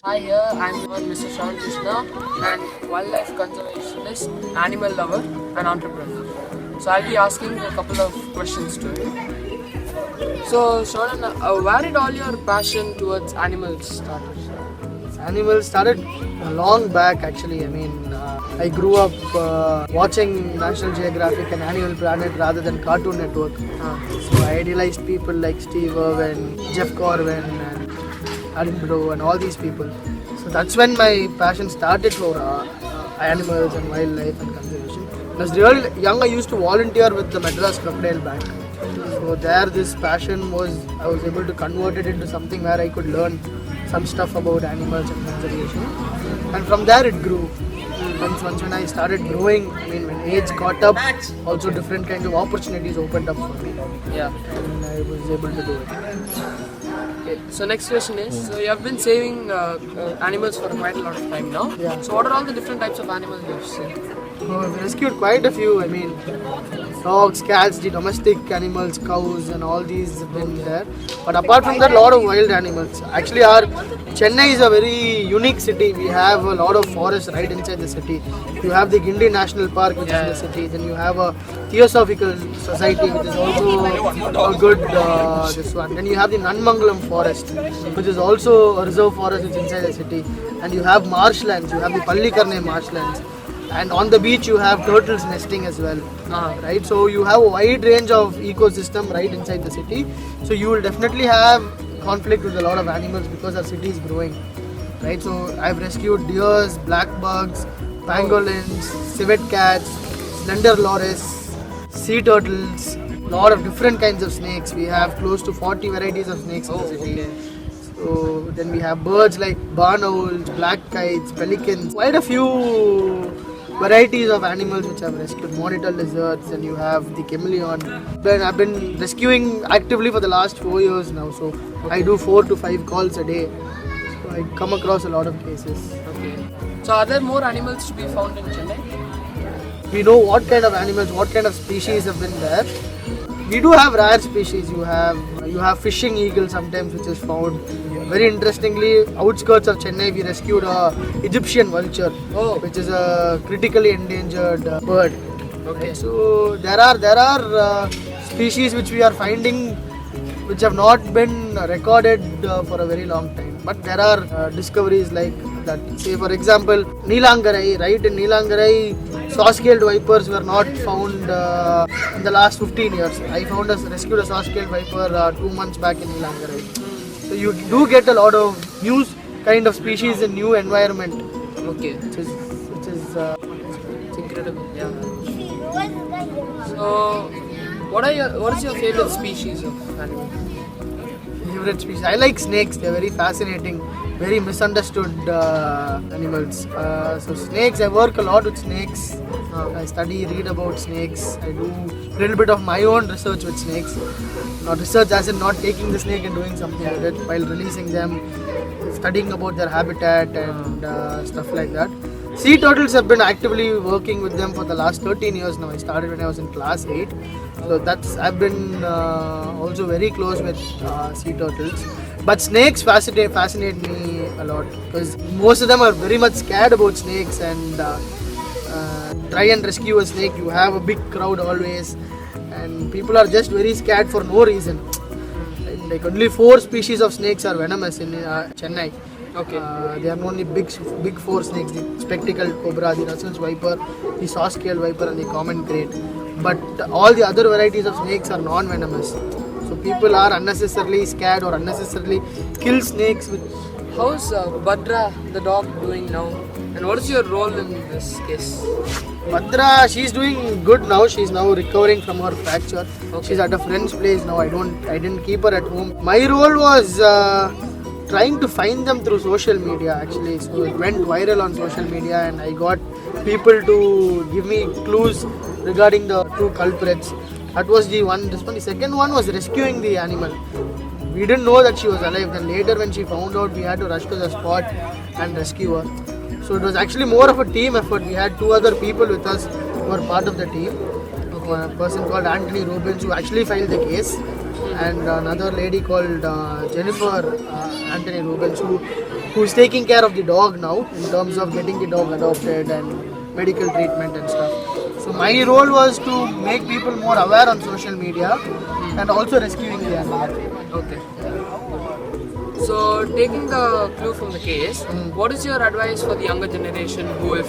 Hi, here I'm Mr. Sean Krishna, and wildlife conservationist, animal lover, and entrepreneur. So I'll be asking a couple of questions to you. So, Sean, where did all your passion towards animals start? Animals started long back actually. I grew up watching National Geographic and Animal Planet rather than Cartoon Network. So I idolized people like Steve Irwin, Jeff Corwin, and Attenborough, and all these people. So that's when my passion started for animals and wildlife and conservation. When I was real young, I used to volunteer with the Madras Crocodile Bank. So there, this passion I was able to convert it into something where I could learn some stuff about animals and conservation. And from there it grew. Once when I started growing, when age caught up, also different kinds of opportunities opened up for me. Yeah. And I was able to do it. Okay. So next question is, so you have been saving animals for quite a lot of time now. Yeah. So what are all the different types of animals you've seen? I've rescued quite a few. Dogs, cats, the domestic animals, cows, and all these have been there. But apart from that, a lot of wild animals. Actually, our Chennai is a very unique city. We have a lot of forests right inside the city. You have the Gindi National Park, which is in the city. Then you have a Theosophical Society, which is also a good this one. Then you have the Nanmangalam Forest, which is also a reserve forest, which is inside the city. And you have marshlands. You have the Pallikarne marshlands. And on the beach you have turtles nesting as well, right? So you have a wide range of ecosystem right inside the city. So you will definitely have conflict with a lot of animals because our city is growing, right? So I've rescued deers, black bugs, pangolins, civet cats, slender loris, sea turtles, lot of different kinds of snakes. We have close to 40 varieties of snakes in the city. Okay. So then we have birds like barn owls, black kites, pelicans, quite a few varieties of animals which I've rescued, monitor lizards, and you have the chameleon. Then I've been rescuing actively for the last 4 years now, so I do 4 to 5 calls a day. So I come across a lot of cases. Okay. So are there more animals to be found in Chennai? We know what kind of animals, what kind of species have been there. We do have rare species. You have fishing eagle sometimes, which is found. Very interestingly, outskirts of Chennai, we rescued a Egyptian vulture, which is a critically endangered bird. Okay. So there are species which we are finding which have not been recorded for a very long time. But there are discoveries like that. Say for example, Neelangarai, right? In Neelangarai, saw-scaled vipers were not found in the last 15 years. I rescued a saw-scaled viper 2 months back in Neelangarai. So you do get a lot of new kind of species in new environment. Okay. Which is It's incredible. Yeah. So what is your favorite species of animal? favorite species. I like snakes. They're very fascinating, very misunderstood animals. So snakes, I work a lot with snakes. I study, read about snakes. I do a little bit of my own research with snakes. Not research as in not taking the snake and doing something with it while releasing them, studying about their habitat and stuff like that. Sea turtles have been actively working with them for the last 13 years now. I started when I was in class 8. So I've been also very close with sea turtles. But snakes fascinate me a lot because most of them are very much scared about snakes and try and rescue a snake. You have a big crowd always, and people are just very scared for no reason. Like only 4 species of snakes are venomous in Chennai. Okay. There are only big 4 snakes: the spectacled cobra, the Russell's viper, the saw-scaled viper, and the common krait. But all the other varieties of snakes are non-venomous. So people are unnecessarily scared or unnecessarily kill snakes. How's Badra, the dog, doing now? And what is your role in this case? Badra, she's doing good now. She's now recovering from her fracture. Okay. She's at a friend's place now. I didn't keep her at home. My role was trying to find them through social media actually. So it went viral on social media and I got people to give me clues regarding the 2 culprits. That was the one. The second one was rescuing the animal. We didn't know that she was alive. Then later when she found out, we had to rush to the spot and rescue her. So it was actually more of a team effort. We had 2 other people with us who were part of the team. A person called Anthony Robbins who actually filed the case. and another lady called Jennifer Anthony Rubens, who's taking care of the dog now in terms of getting the dog adopted and medical treatment and stuff. So my role was to make people more aware on social media and also rescuing the animal. Okay. So, taking the clue from the case, what is your advice for the younger generation who, if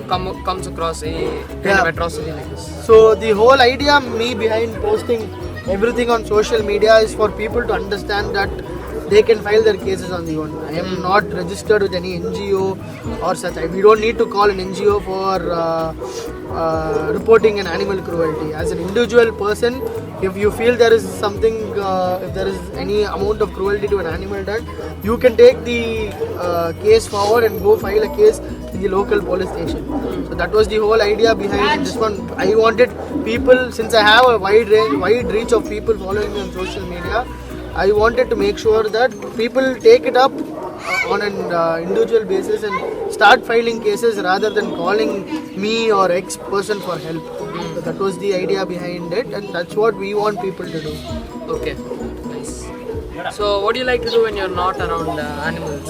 comes across a kind of atrocity like this? So the whole idea me behind posting everything on social media is for people to understand that they can file their cases on their own. I am not registered with any NGO or such. We don't need to call an NGO for reporting an animal cruelty. As an individual person, if you feel there is something, if there is any amount of cruelty to an animal done, you can take the case forward and go file a case in the local police station. So that was the whole idea behind this one. I wanted people, since I have a wide reach of people following me on social media, I wanted to make sure that people take it up on an individual basis and start filing cases rather than calling me or X person for help. So that was the idea behind it, and that's what we want people to do. Okay, nice. So, what do you like to do when you're not around animals?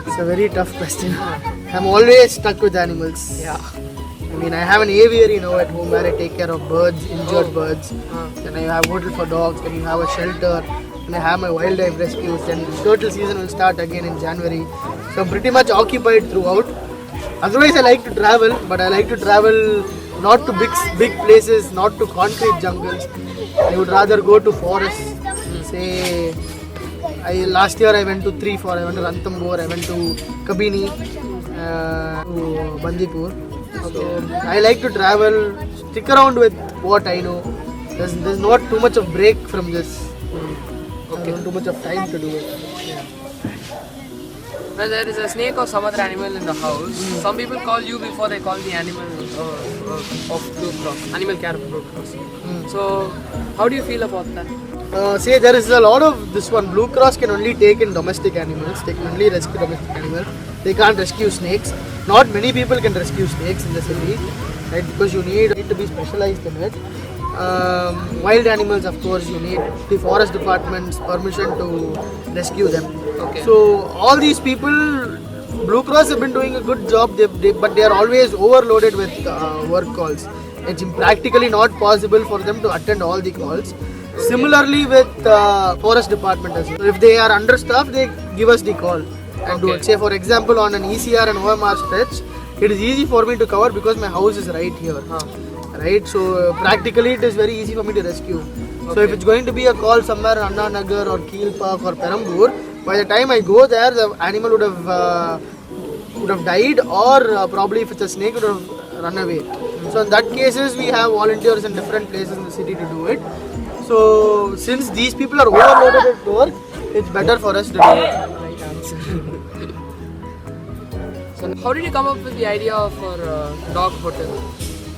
It's a very tough question. I'm always stuck with animals. Yeah. I mean, I have an aviary now at home where I take care of birds, injured birds. Then I have hotel for dogs. Then you have a shelter. And I have my wildlife rescues. Then turtle season will start again in January. So I'm pretty much occupied throughout. Otherwise, I like to travel, but I like to travel not to big places, not to concrete jungles. I would rather go to forests. Say, last year I went to I went to Ranthambore, I went to Kabini, to Bandipur. So I like to travel, stick around with what I know. There's not too much of break from this. Okay. Not too much of time to do it. When there is a snake or some other animal in the house, some people call you before they call the animal of Blue Cross, animal care of Blue Cross. So, how do you feel about that? Say there is a lot of this one. Blue Cross can only take in domestic animals. They can only rescue domestic animals. They can't rescue snakes. Not many people can rescue snakes in the city, right? Because you need to be specialized in it. Wild animals, of course, you need the forest department's permission to rescue them. Okay. So all these people, Blue Cross have been doing a good job, but they are always overloaded with work calls. It's practically not possible for them to attend all the calls. Similarly with forest department as well. If they are understaffed, they give us the call and do it. Say for example, on an ECR and OMR stretch, it is easy for me to cover because my house is right here. Right, so practically it is very easy for me to rescue. So if it's going to be a call somewhere in Anna Nagar or Keel Park or Perambur, by the time I go there, the animal would have died, or probably if it's a snake, it would have run away. So in that cases, we have volunteers in different places in the city to do it. So since these people are overloaded at work, it's better for us to do it. So how did you come up with the idea for dog hotel?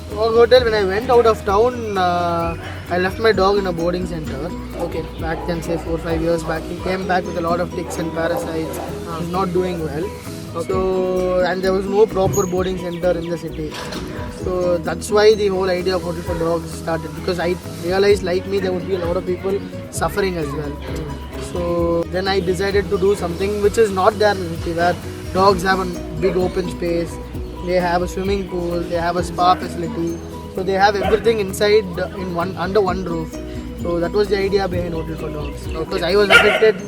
Dog hotel, when I went out of town, I left my dog in a boarding center. Okay, back then, say 4 or 5 years back, he came back with a lot of ticks and parasites. He's not doing well. So, and there was no proper boarding center in the city. So that's why the whole idea of hotel for dogs started, because I realized, like me, there would be a lot of people suffering as well. So then I decided to do something which is not there in the city, where dogs have a big open space. They have a swimming pool, they have a spa facility, so they have everything inside under one roof. So that was the idea behind Hotel for Dogs. Because I was affected,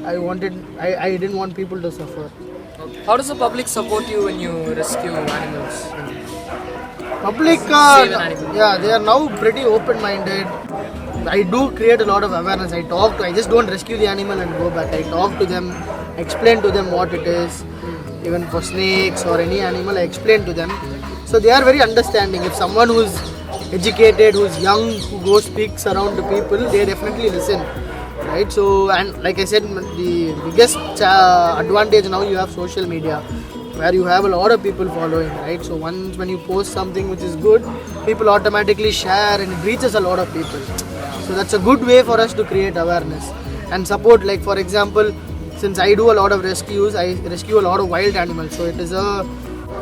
I didn't want people to suffer. How does the public support you when you rescue animals? Public, Save an animal. yeah, they are now pretty open-minded. I do create a lot of awareness. I just don't rescue the animal and go back. I talk to them, explain to them what it is. Even for snakes or any animal, I explain to them. So they are very understanding. If someone who's educated, who's young, who goes speaks around to people, they definitely listen, right? So, and like I said, the biggest advantage now, you have social media, where you have a lot of people following, right? So once when you post something which is good, people automatically share and it reaches a lot of people. So that's a good way for us to create awareness and support. Like for example, since I do a lot of rescues, I rescue a lot of wild animals. So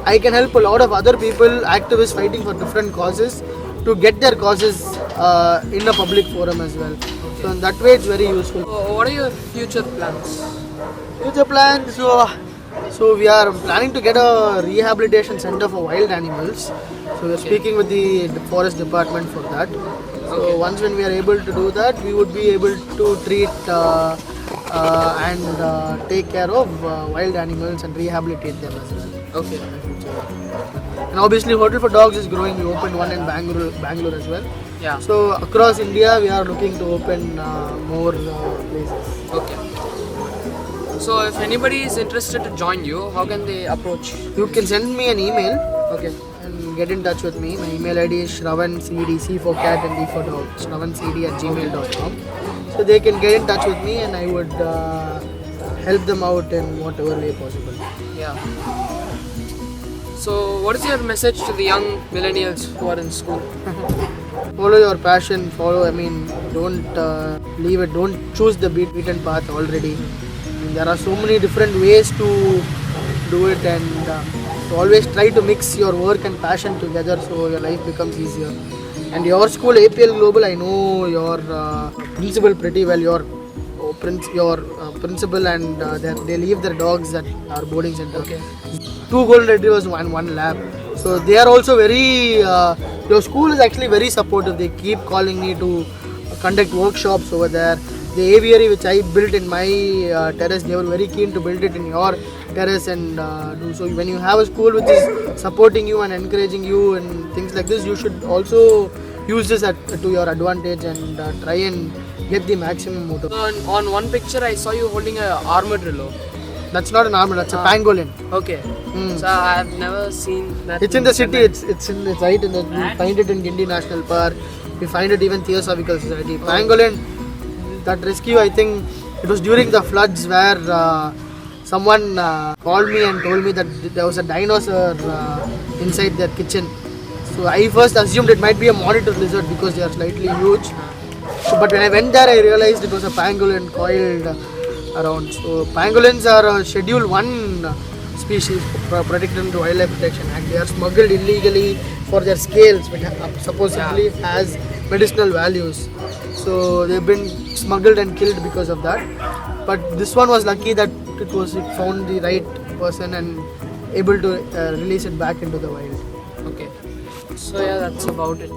I can help a lot of other people, activists fighting for different causes, to get their causes in a public forum as well. So in that way it's very useful. So what are your future plans? Future plans, so we are planning to get a rehabilitation center for wild animals. So we are speaking with the forest department for that. So once when we are able to do that, we would be able to treat and take care of wild animals and rehabilitate them as well. Okay. And obviously hotel for dogs is growing. We opened one in Bangalore as well. Yeah. So across India we are looking to open more places. Okay. So if anybody is interested to join you, how can they approach? You can send me an email Okay. and get in touch with me. My email ID is ShravancD, C for cat and D for dog, ShravancD@gmail.com. So they can get in touch with me and I would help them out in whatever way possible. Yeah. So what is your message to the young millennials who are in school? Follow your passion, don't leave it, don't choose the beaten path already. There are so many different ways to do it, and so always try to mix your work and passion together so your life becomes easier. And your school, APL Global, I know your principal pretty well, your principal, and they leave their dogs at our boarding center. Okay. 2 golden retrievers, one lab. So they are also very, your school is actually very supportive. They keep calling me to conduct workshops over there. The aviary which I built in my terrace, they were very keen to build it in your terrace and do so. When you have a school which is supporting you and encouraging you and things like this, you should also use this to your advantage and try and get the maximum out of it. So on one picture I saw you holding a armadillo. That's not an armadillo, that's a pangolin. Okay. So I have never seen that. It's in the city. It's right in the. We find it in Gindi National Park. We find it even Theosophical Society. Pangolin. That rescue, I think it was during the floods where someone called me and told me that there was a dinosaur inside their kitchen. So I first assumed it might be a monitor lizard because they are slightly huge. So, but when I went there, I realized it was a pangolin coiled around. So pangolins are a Schedule 1 species protected under Wildlife Protection Act. They are smuggled illegally for their scales, which supposedly has medicinal values. So they've been smuggled and killed because of that. But this one was lucky that it found the right person and able to release it back into the wild. Okay. So yeah, that's about it.